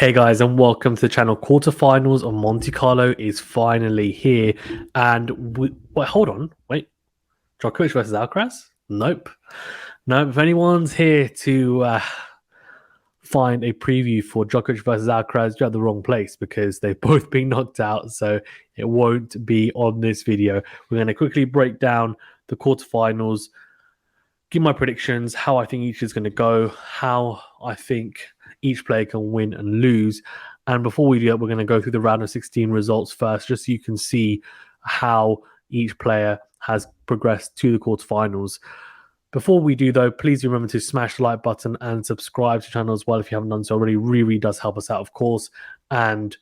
Hey guys, and welcome to the channel. Quarterfinals of Monte Carlo is finally here, and hold on, Djokovic versus Alcaraz? Nope. If anyone's here to find a preview for Djokovic versus Alcaraz, you're at the wrong place because they've both been knocked out, so it won't be on this video. We're going to quickly break down the quarterfinals, give my predictions, how I think each is going to go, how I think each player can win and lose. And before we do that, we're going to go through the round of 16 results first, just so you can see how each player has progressed to the quarterfinals. Before we do, though, please remember to smash the like button and subscribe to the channel as well if you haven't done so already. Really does help us out, of course. And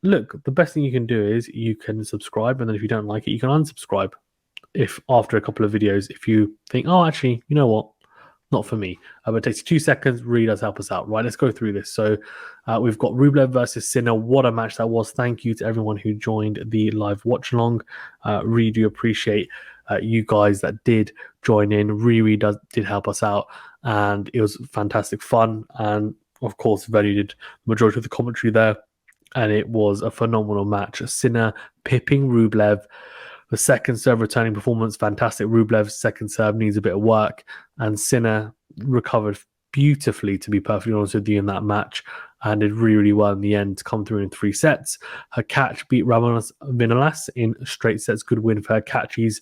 look, the best thing you can do is you can subscribe, and then if you don't like it, you can unsubscribe. If after a couple of videos, if you think, oh, actually, you know what? Not for me. But it takes 2 seconds, really does help us out. Right, let's go through this. So we've got Rublev versus Sinner. What a match that was. Thank you to everyone who joined the live watch along. Really do appreciate you guys that did join in. Really did help us out. And it was fantastic fun. And of course, valued the majority of the commentary there. And it was a phenomenal match. Sinner pipping Rublev. The second serve returning performance, fantastic. Rublev's second serve needs a bit of work, and Sinner recovered beautifully, to be perfectly honest with you, in that match, and did really, really well in the end to come through in 3 sets. Hurkacz beat Ramonas Vinolas in straight sets. Good win for Hurkacz. He's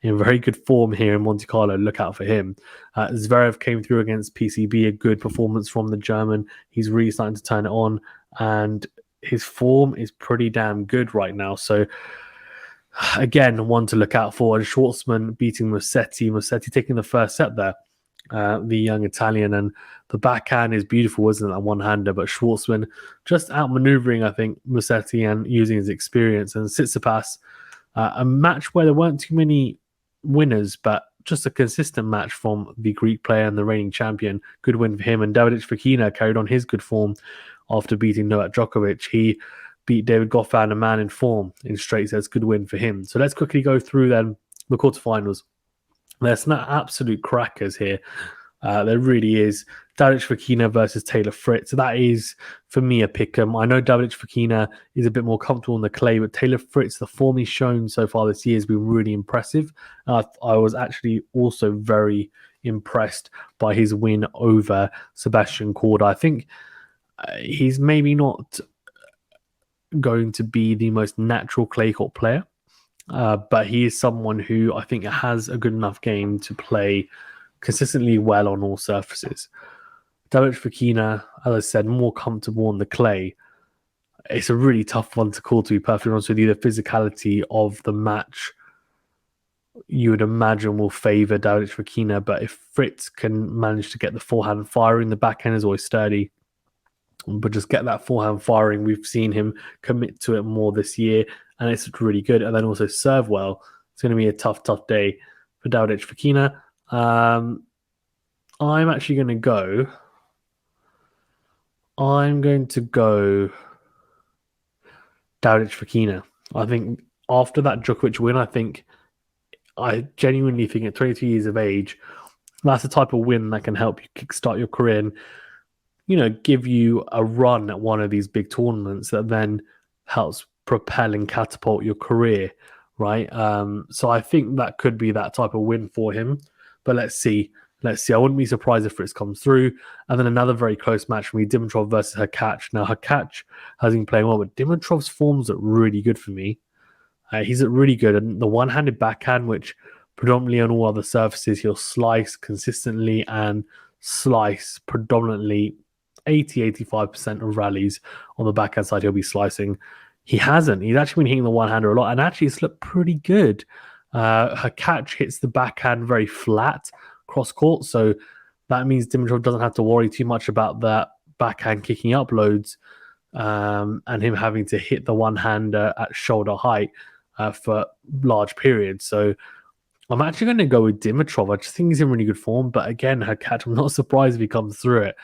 in very good form here in Monte Carlo. Look out for him. Zverev came through against PCB, a good performance from the German. He's really starting to turn it on, and his form is pretty damn good right now. So, again, one to look out for. And Schwartzman beating Musetti taking the first set there, the young Italian. And the backhand is beautiful, isn't it? A one-hander. But Schwartzman just outmaneuvering, I think, Musetti and using his experience. And Tsitsipas, a match where there weren't too many winners, but just a consistent match from the Greek player and the reigning champion. Good win for him. And Davidovich Fokina carried on his good form after beating Novak Djokovic. He beat David Goffin, a man in form, in straight sets. Good win for him. So let's quickly go through then the quarterfinals. There's some absolute crackers here. There really is. Davidovich Fokina versus Taylor Fritz. That is, for me, a pick'em. I know Davidovich Fokina is a bit more comfortable on the clay, but Taylor Fritz, the form he's shown so far this year has been really impressive. I was actually also very impressed by his win over Sebastian Korda. I think he's maybe not going to be the most natural clay court player, but he is someone who I think has a good enough game to play consistently well on all surfaces. Davidovich Fokina, as I said, more comfortable on the clay. It's a really tough one to call, to be perfectly honest with you. The physicality of the match, you would imagine, will favour Davidovich Fokina, but if Fritz can manage to get the forehand firing, the backhand is always sturdy. But just get that forehand firing. We've seen him commit to it more this year, and it's really good. And then also serve well. It's going to be a tough day for Davidovich Fokina. I'm actually going to go. I'm going to go Davidovich Fokina. I think after that Djokovic win, I genuinely think at 22 years of age, that's the type of win that can help you kickstart your career and, give you a run at one of these big tournaments that then helps propel and catapult your career, right? So I think that could be that type of win for him. But let's see. I wouldn't be surprised if Fritz comes through. And then another very close match for me, Dimitrov versus Hurkacz. Now, Hurkacz has been playing well, but Dimitrov's forms are really good for me. He's really good. And the one-handed backhand, which predominantly on all other surfaces, he'll slice consistently and slice predominantly 80-85% of rallies on the backhand side. He'll be slicing. He hasn't. He's actually been hitting the one-hander a lot, and actually it's looked pretty good. Hurkacz hits the backhand very flat cross court, so that means Dimitrov doesn't have to worry too much about that backhand kicking up loads and him having to hit the one-hander at shoulder height for large periods. So I'm actually going to go with Dimitrov. I just think he's in really good form, but again, Hurkacz, I'm not surprised if he comes through it.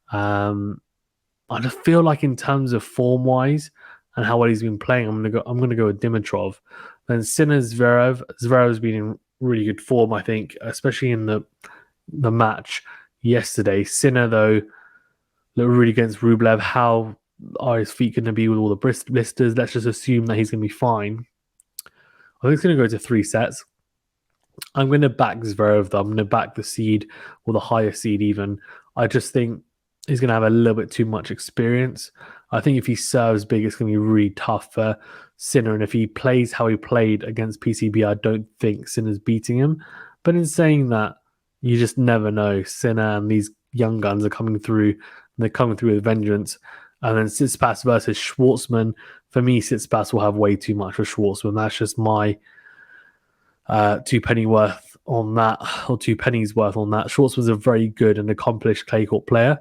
I just feel like in terms of form-wise and how well he's been playing, I'm gonna go with Dimitrov. Then Sinner Zverev. Zverev's been in really good form, I think, especially in the match yesterday. Sinner, though, looked really against Rublev. How are his feet going to be with all the blisters? Let's just assume that he's going to be fine. I think it's going to go to 3 sets. I'm going to back Zverev, though. I'm going to back the seed or the higher seed even. I just think he's going to have a little bit too much experience. I think if he serves big, it's going to be really tough for Sinner. And if he plays how he played against PCB, I don't think Sinner's beating him. But in saying that, you just never know. Sinner and these young guns are coming through. And they're coming through with vengeance. And then Tsitsipas versus Schwartzman. For me, Tsitsipas will have way too much for Schwartzman. That's just my 2 penny worth on that, or 2 pennies worth on that. Schwartz was a very good and accomplished clay court player,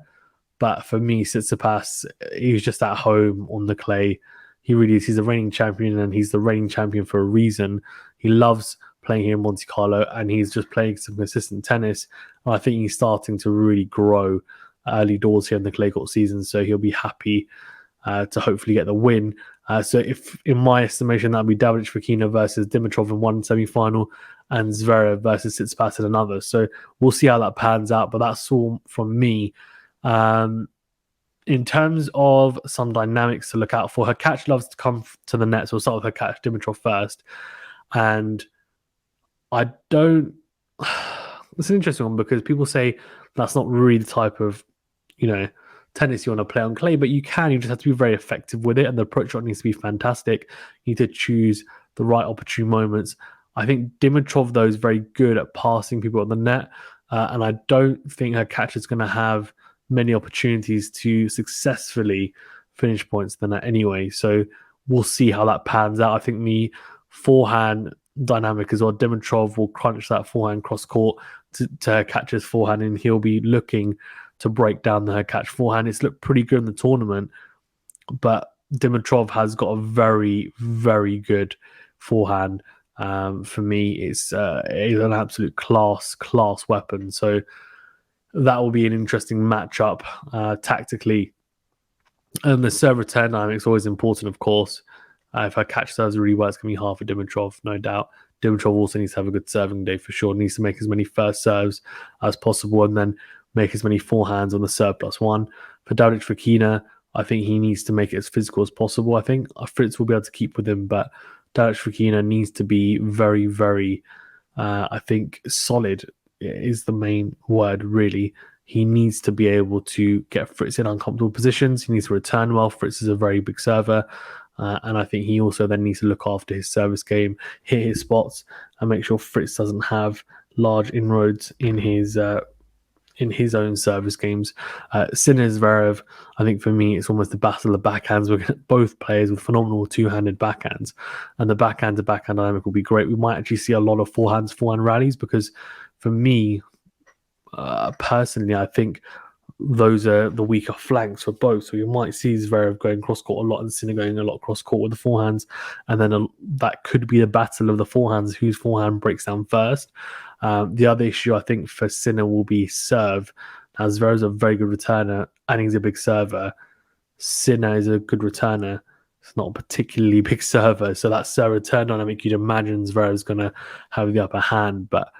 but for me, Tsitsipas, he was just at home on the clay. He really is. He's the reigning champion, and he's the reigning champion for a reason. He loves playing here in Monte Carlo, and he's just playing some consistent tennis. And I think he's starting to really grow early doors here in the clay court season, so he'll be happy to hopefully get the win. So if, in my estimation, that would be Davidovich Fokina versus Dimitrov in one semi-final and Zverev versus Tsitsipas in another. So we'll see how that pans out, but that's all from me. In terms of some dynamics to look out for, Hurkacz loves to come to the net, so we'll start with Hurkacz, Dimitrov first. And I don't... It's an interesting one because people say that's not really the type of, tennis you want to play on clay, but you just have to be very effective with it, and the approach shot needs to be fantastic. You need to choose the right opportune moments. I think Dimitrov, though, is very good at passing people on the net, and I don't think Hurkacz is going to have many opportunities to successfully finish points in the net anyway, so we'll see how that pans out. I think the forehand dynamic as well, Dimitrov will crunch that forehand cross-court to Hurkacz's forehand, and he'll be looking to break down the Hurkacz forehand. It's looked pretty good in the tournament, but Dimitrov has got a very, very good forehand. For me, it's an absolute class weapon. So that will be an interesting matchup tactically. And the serve return dynamic is always important, of course. If Hurkacz serves really well, it's going to be hard for Dimitrov, no doubt. Dimitrov also needs to have a good serving day for sure. Needs to make as many first serves as possible, and then make as many forehands on the serve +1. For Davidovich Fokina, I think he needs to make it as physical as possible. I think Fritz will be able to keep with him, but Davidovich Fokina needs to be very, very, I think, solid is the main word, really. He needs to be able to get Fritz in uncomfortable positions. He needs to return well. Fritz is a very big server. And I think he also then needs to look after his service game, hit his spots, and make sure Fritz doesn't have large inroads in his own service games. Sinner Zverev, I think for me, it's almost the battle of backhands. We're both players with phenomenal two-handed backhands, and the backhand to backhand dynamic will be great. We might actually see a lot of forehand rallies because, for me, personally, I think those are the weaker flanks for both. So you might see Zverev going cross-court a lot and Sinner going a lot cross-court with the forehands. And then that could be the battle of the forehands, whose forehand breaks down first. The other issue, I think, for Sinner will be serve. Now, Zverev's a very good returner and he's a big server. Sinner is a good returner. It's not a particularly big server. So that serve return dynamic, you'd imagine Zverev's going to have the upper hand. But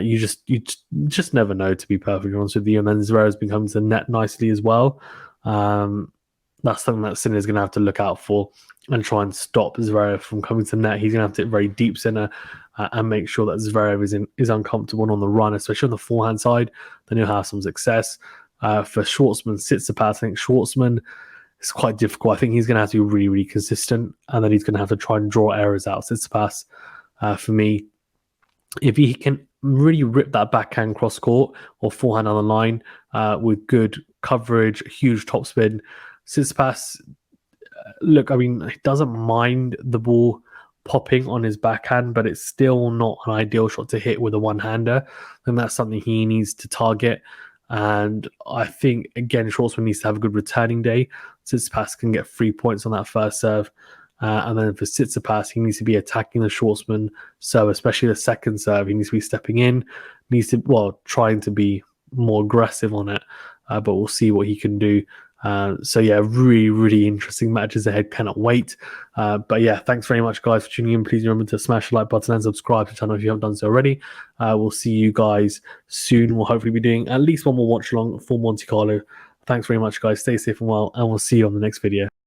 you just never know, to be perfectly honest with you. And then Zverev's been coming to the net nicely as well. That's something that Sinner is going to have to look out for and try and stop Zverev from coming to the net. He's going to have to hit very deep Sinner and make sure that Zverev is uncomfortable on the run, especially on the forehand side. Then he'll have some success. For Schwartzman, Tsitsipas, I think Schwartzman is quite difficult. I think he's going to have to be really, really consistent, and then he's going to have to try and draw errors out. Tsitsipas, for me, if he can really rip that backhand cross court or forehand on the line with good coverage, huge topspin, Tsitsipas, look, I mean, he doesn't mind the ball popping on his backhand, but it's still not an ideal shot to hit with a one-hander. And that's something he needs to target. And I think, again, Schwartzman needs to have a good returning day. Tsitsipas can get 3 points on that first serve. And then for Tsitsipas, he needs to be attacking the Schwartzman serve, especially the second serve. He needs to be stepping in, trying to be more aggressive on it. But we'll see what he can do. So yeah, really, really interesting matches ahead. Cannot wait. But yeah, thanks very much, guys, for tuning in. Please remember to smash the like button and subscribe to the channel if you haven't done so already. We'll see you guys soon. We'll hopefully be doing at least one more watch along for Monte Carlo Thanks very much, guys. Stay safe and well, and we'll see you on the next video.